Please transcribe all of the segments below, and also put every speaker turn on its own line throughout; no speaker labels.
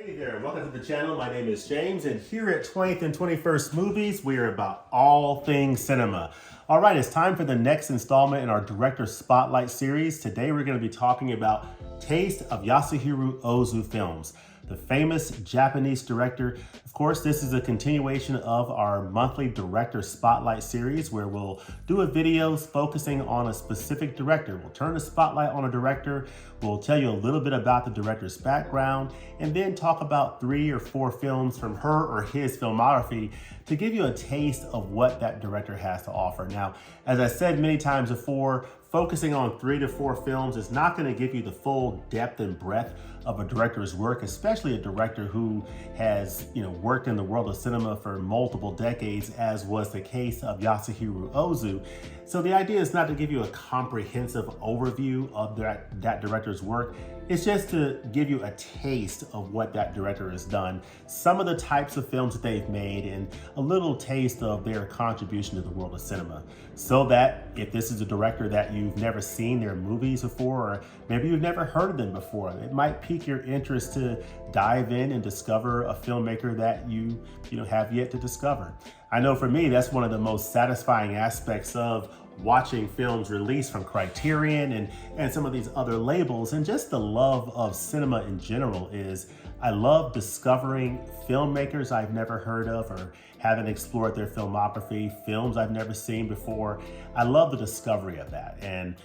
Hey there, welcome to the channel. My name is James, and here at 20th and 21st Movies, we are about all things cinema. All right, it's time for the next installment in our Director Spotlight series. Today we're going to be talking about Taste of Yasujiro Ozu Films, the famous Japanese director. Of course, this is a continuation of our monthly Director Spotlight series where we'll do a video focusing on a specific director. We'll turn the spotlight on a director, we'll tell you a little bit about the director's background, and then talk about 3 or 4 films from her or his filmography to give you a taste of what that director has to offer. Now, as I said many times before, focusing on 3 to 4 films is not going to give you the full depth and breadth of a director's work, especially a director who has, worked in the world of cinema for multiple decades, as was the case of Yasujiro Ozu. So the idea is not to give you a comprehensive overview of that director's work. It's just to give you a taste of what that director has done, some of the types of films that they've made, and a little taste of their contribution to the world of cinema. So that if this is a director that you've never seen their movies before, or maybe you've never heard of them before, it might pique your interest to dive in and discover a filmmaker that you have yet to discover. I know for me, that's one of the most satisfying aspects of watching films released from Criterion and some of these other labels, and just the love of cinema in general is I love discovering filmmakers I've never heard of or haven't explored their filmography, films I've never seen before. I love the discovery of that. And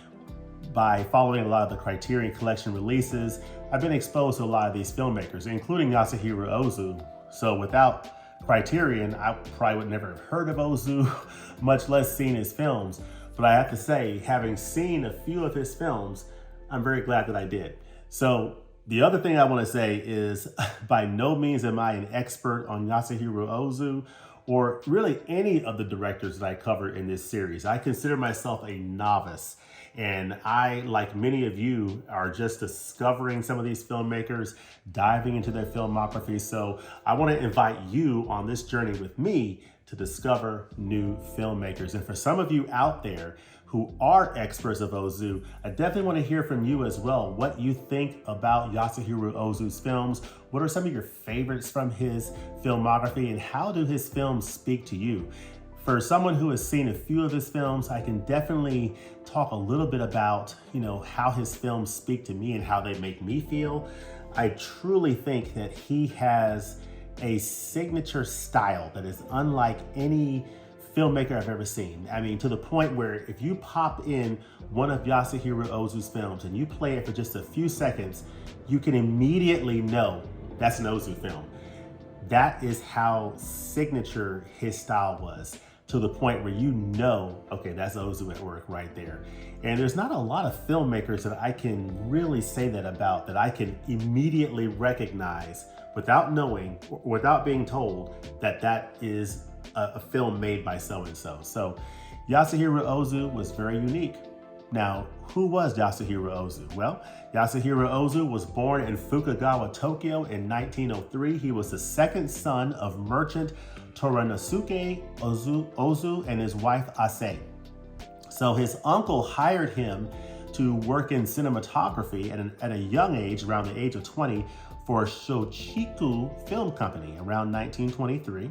by following a lot of the Criterion Collection releases, I've been exposed to a lot of these filmmakers, including Yasujiro Ozu. So without Criterion, I probably would never have heard of Ozu, much less seen his films. But I have to say, having seen a few of his films, I'm very glad that I did. So the other thing I want to say is by no means am I an expert on Yasujiro Ozu or really any of the directors that I cover in this series. I consider myself a novice, and I, like many of you, are just discovering some of these filmmakers, diving into their filmography. So I want to invite you on this journey with me to discover new filmmakers. And for some of you out there who are experts of Ozu, I definitely want to hear from you as well, what you think about Yasujiro Ozu's films. What are some of your favorites from his filmography, and how do his films speak to you? For someone who has seen a few of his films, I can definitely talk a little bit about, how his films speak to me and how they make me feel. I truly think that he has a signature style that is unlike any filmmaker I've ever seen. I mean, to the point where if you pop in one of Yasujiro Ozu's films and you play it for just a few seconds, you can immediately know that's an Ozu film. That is how signature his style was, to the point where okay, that's Ozu at work right there. And there's not a lot of filmmakers that I can really say that about, that I can immediately recognize without knowing, without being told that is a film made by so-and-so. So Yasujiro Ozu was very unique. Now, who was Yasujiro Ozu? Well, Yasujiro Ozu was born in Fukagawa, Tokyo in 1903. He was the second son of merchant Toranosuke Ozu and his wife Ase. So his uncle hired him to work in cinematography at a young age, around the age of 20, for Shochiku Film Company around 1923.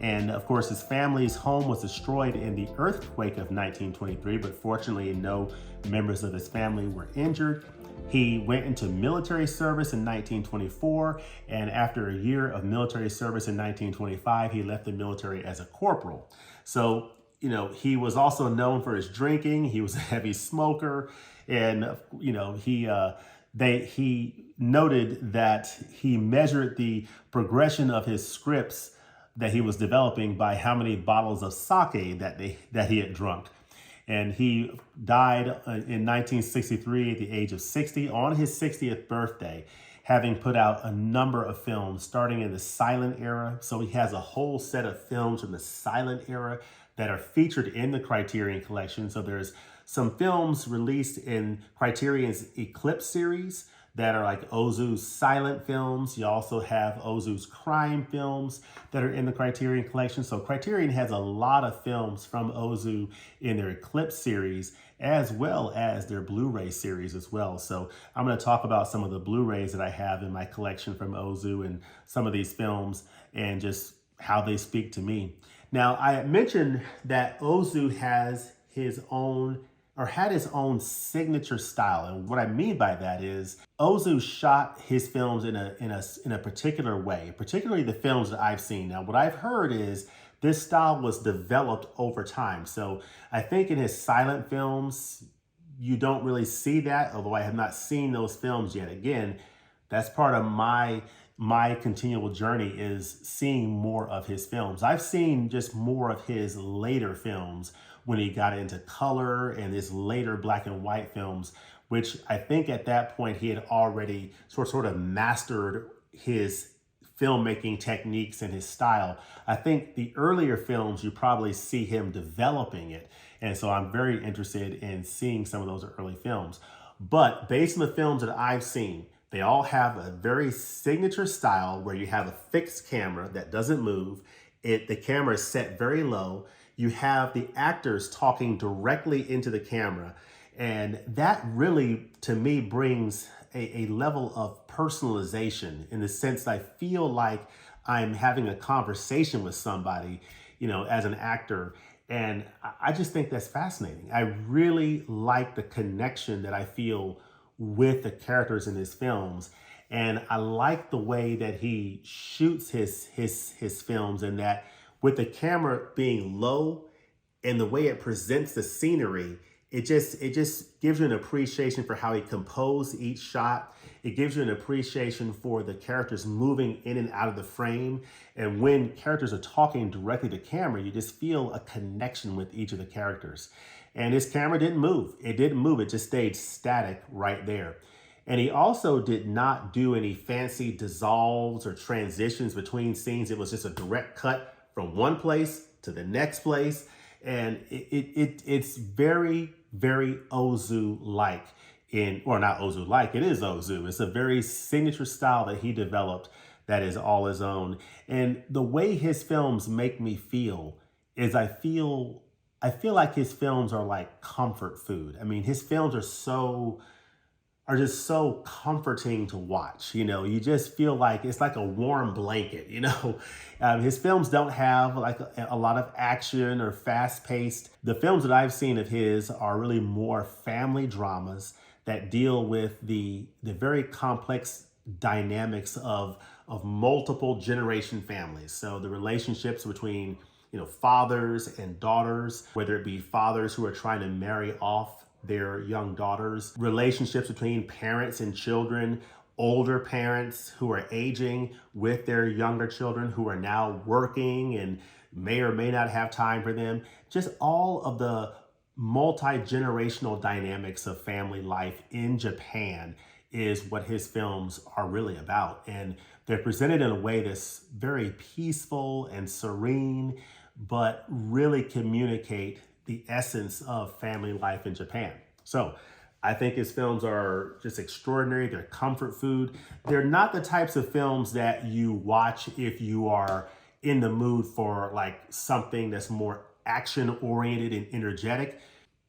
And of course, his family's home was destroyed in the earthquake of 1923, but fortunately no members of his family were injured. He went into military service in 1924, and after a year of military service in 1925, he left the military as a corporal. So, he was also known for his drinking. He was a heavy smoker, and, he noted that he measured the progression of his scripts that he was developing by how many bottles of sake that he had drunk. And he died in 1963 at the age of 60, on his 60th birthday, having put out a number of films starting in the silent era. So he has a whole set of films from the silent era that are featured in the Criterion Collection. So there's some films released in Criterion's Eclipse series. that are like Ozu's silent films. You also have Ozu's crime films that are in the Criterion collection. So Criterion has a lot of films from Ozu in their Eclipse series, as well as their Blu-ray series as well. So I'm going to talk about some of the Blu-rays that I have in my collection from Ozu and some of these films and just how they speak to me. Now, I mentioned that Ozu has his own or had his own signature style. And what I mean by that is Ozu shot his films in a particular way, particularly the films that I've seen. Now, what I've heard is this style was developed over time. So I think in his silent films, you don't really see that, although I have not seen those films yet. Again, that's part of my continual journey is seeing more of his films. I've seen just more of his later films when he got into color and his later black and white films, which I think at that point he had already sort of mastered his filmmaking techniques and his style. I think the earlier films, you probably see him developing it. And so I'm very interested in seeing some of those early films. But based on the films that I've seen, they all have a very signature style where you have a fixed camera that doesn't move. The camera is set very low. You have the actors talking directly into the camera. And that really, to me, brings a level of personalization in the sense that I feel like I'm having a conversation with somebody, as an actor. And I just think that's fascinating. I really like the connection that I feel with the characters in his films. And I like the way that he shoots his films, and that with the camera being low and the way it presents the scenery, it just gives you an appreciation for how he composed each shot. It gives you an appreciation for the characters moving in and out of the frame. And when characters are talking directly to camera, you just feel a connection with each of the characters. And his camera didn't move. It didn't move. It just stayed static right there. And he also did not do any fancy dissolves or transitions between scenes. It was just a direct cut from one place to the next place. And it's very, very Ozu-like or not Ozu-like, it is Ozu. It's a very signature style that he developed that is all his own. And the way his films make me feel is I feel like his films are like comfort food. I mean, his films are just so comforting to watch. You just feel like it's like a warm blanket. His films don't have like a lot of action or fast paced. The films that I've seen of his are really more family dramas that deal with the very complex dynamics of multiple generation families. So the relationships between fathers and daughters, whether it be fathers who are trying to marry off their young daughters, relationships between parents and children, older parents who are aging with their younger children who are now working and may or may not have time for them. Just all of the multi-generational dynamics of family life in Japan is what his films are really about. And they're presented in a way that's very peaceful and serene, but really communicate the essence of family life in Japan. So I think his films are just extraordinary. They're comfort food. They're not the types of films that you watch if you are in the mood for like something that's more action oriented and energetic.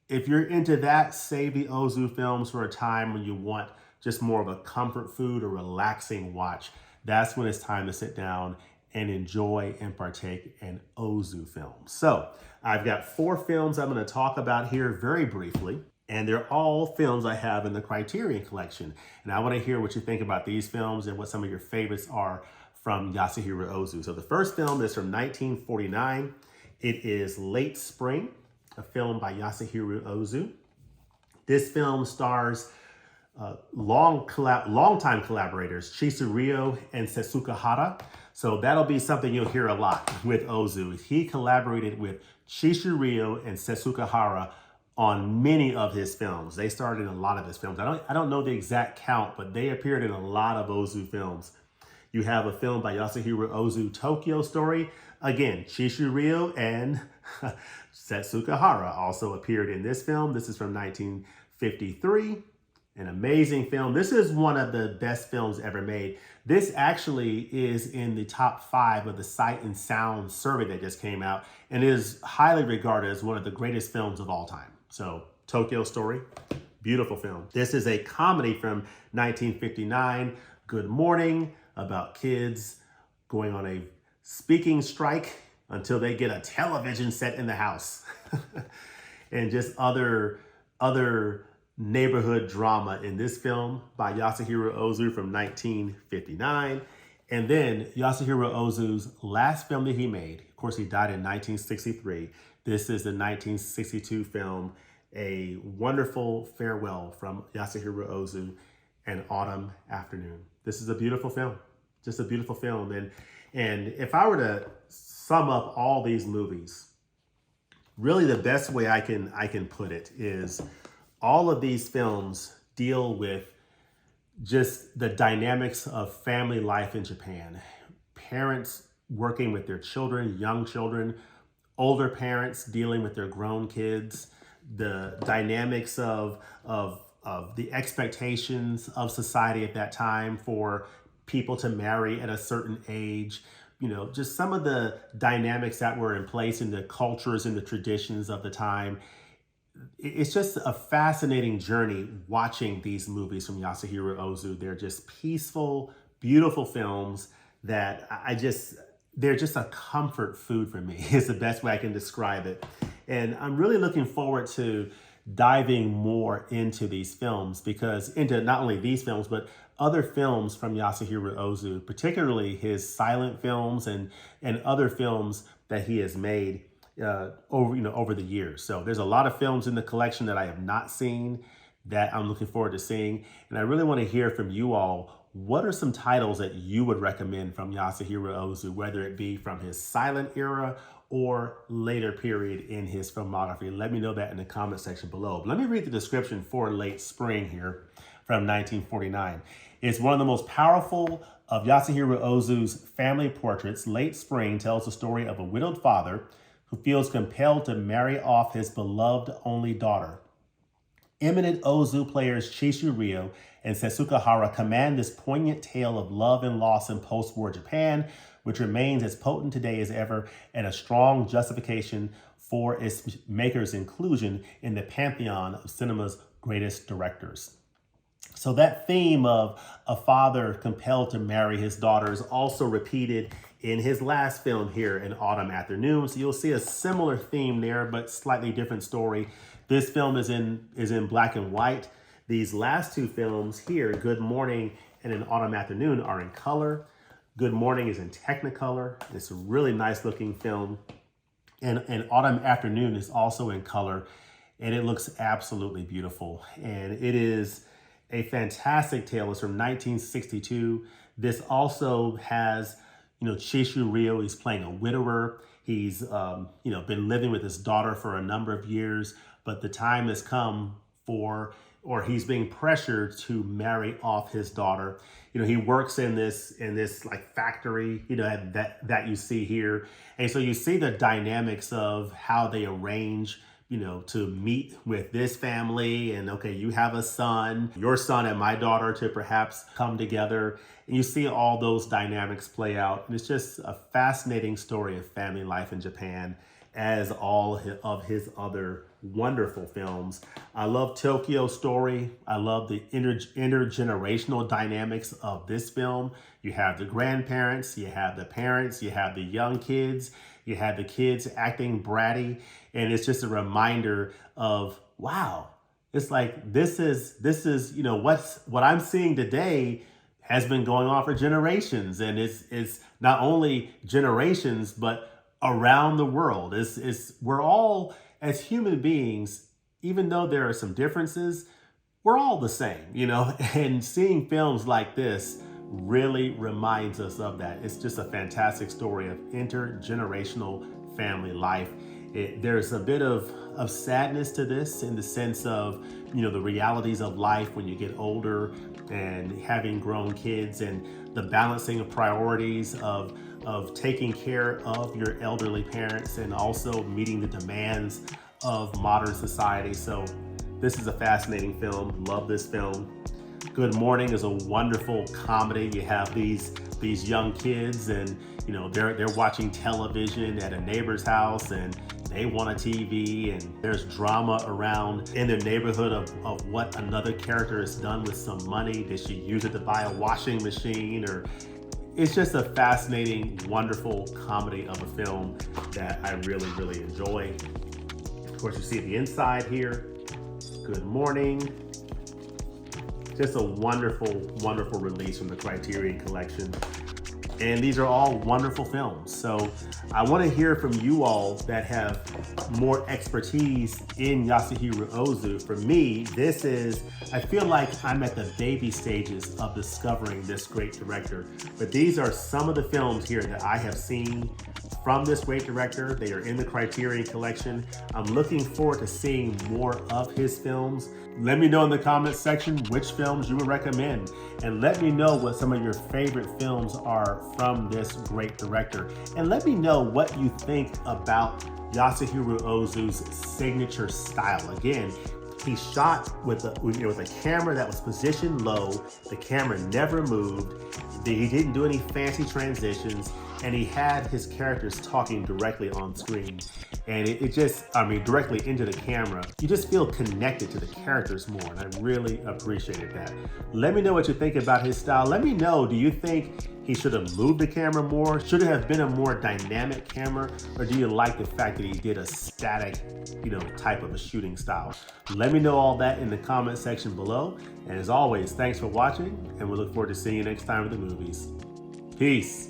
If you're into that, save the Ozu films for a time when you want just more of a comfort food or relaxing watch. That's when it's time to sit down and enjoy and partake in Ozu films. So I've got 4 films I'm going to talk about here very briefly, and they're all films I have in the Criterion collection. And I want to hear what you think about these films and what some of your favorites are from Yasujiro Ozu. So the first film is from 1949. It is Late Spring, a film by Yasujiro Ozu. This film stars longtime collaborators Chisurio and Setsukahara. So that'll be something you'll hear a lot with Ozu. He collaborated with Chisurio and Setsukahara on many of his films. They starred in a lot of his films. I don't know the exact count, but they appeared in a lot of Ozu films. You have a film by Yasujiro Ozu, Tokyo Story. Again, Chisurio and Setsukahara also appeared in this film. This is from 1953. An amazing film. This is one of the best films ever made. This actually is in the top 5 of the Sight and Sound survey that just came out and is highly regarded as one of the greatest films of all time. So, Tokyo Story, beautiful film. This is a comedy from 1959, Good Morning, about kids going on a speaking strike until they get a television set in the house. And just other neighborhood drama in this film by Yasujiro Ozu from 1959. And then Yasujiro Ozu's last film that he made, of course he died in 1963. This is the 1962 film, A Wonderful Farewell from Yasujiro Ozu, An Autumn Afternoon. This is a beautiful film, just a beautiful film. And if I were to sum up all these movies, really the best way I can put it is all of these films deal with just the dynamics of family life in Japan. Parents working with their children, young children, older parents dealing with their grown kids, the dynamics of the expectations of society at that time for people to marry at a certain age, you know, just some of the dynamics that were in place in the cultures and the traditions of the time. It's just a fascinating journey watching these movies from Yasujiro Ozu. They're just peaceful, beautiful films that they're just a comfort food for me is the best way I can describe it. And I'm really looking forward to diving more into these films, because into not only these films, but other films from Yasujiro Ozu, particularly his silent films and other films that he has made over the years. So there's a lot of films in the collection that I have not seen that I'm looking forward to seeing. And I really want to hear from you all. What are some titles that you would recommend from Yasujiro Ozu, whether it be from his silent era or later period in his filmography? Let me know that in the comment section below. But let me read the description for Late Spring here from 1949. It's one of the most powerful of Yasujiro Ozu's family portraits. Late Spring tells the story of a widowed father who feels compelled to marry off his beloved only daughter. Eminent Ozu players Chishu Ryo and Setsuka Hara command this poignant tale of love and loss in post-war Japan, which remains as potent today as ever and a strong justification for its maker's inclusion in the pantheon of cinema's greatest directors. So that theme of a father compelled to marry his daughter is also repeated in his last film here, An Autumn Afternoon. So you'll see a similar theme there, but slightly different story. This film is in black and white. These last two films here, Good Morning and An Autumn Afternoon, are in color. Good Morning is in Technicolor. It's a really nice looking film. And Autumn Afternoon is also in color, and it looks absolutely beautiful. And it is a fantastic tale. It's from 1962. This also has, Chishu Ryo. He's playing a widower. He's, been living with his daughter for a number of years, but the time has come or he's being pressured to marry off his daughter. He works in this like factory, that you see here. And so you see the dynamics of how they arrange, to meet with this family and, okay, you have a son, your son and my daughter to perhaps come together. And you see all those dynamics play out. And it's just a fascinating story of family life in Japan, as all of his other wonderful films. I love Tokyo Story. I love the intergenerational dynamics of this film. You have the grandparents, you have the parents, you have the young kids, you have the kids acting bratty, and it's just a reminder of, wow, it's like this is what I'm seeing today has been going on for generations, and it's not only generations but around the world. We're all, as human beings, even though there are some differences, we're all the same, and seeing films like this really reminds us of that. It's just a fantastic story of intergenerational family life. There's a bit of sadness to this in the sense of, the realities of life when you get older and having grown kids, and the balancing of priorities of taking care of your elderly parents and also meeting the demands of modern society. So This is a fascinating film. Love this film. Good Morning is a wonderful comedy. You have these young kids, and you know they're watching television at a neighbor's house, and they want a TV, and there's drama around in the neighborhood of what another character has done with some money. Did she use it to buy a washing machine? Or it's just a fascinating, wonderful comedy of a film that I really, really enjoy. Of course, you see the inside here. Good Morning. Just a wonderful, wonderful release from the Criterion Collection. And these are all wonderful films. So I want to hear from you all that have more expertise in Yasujiro Ozu. For me, I feel like I'm at the baby stages of discovering this great director. But these are some of the films here that I have seen from this great director. They are in the Criterion Collection. I'm looking forward to seeing more of his films. Let me know in the comments section which films you would recommend, and let me know what some of your favorite films are from this great director. And let me know what you think about Yasujiro Ozu's signature style. Again, he shot with a camera that was positioned low. The camera never moved. He didn't do any fancy transitions, and he had his characters talking directly on screen. And it just, directly into the camera. You just feel connected to the characters more, and I really appreciated that. Let me know what you think about his style. Let me know, do you think he should have moved the camera more? Should it have been a more dynamic camera? Or do you like the fact that he did a static, type of a shooting style? Let me know all that in the comment section below. And as always, thanks for watching, and we look forward to seeing you next time with the movies. Peace.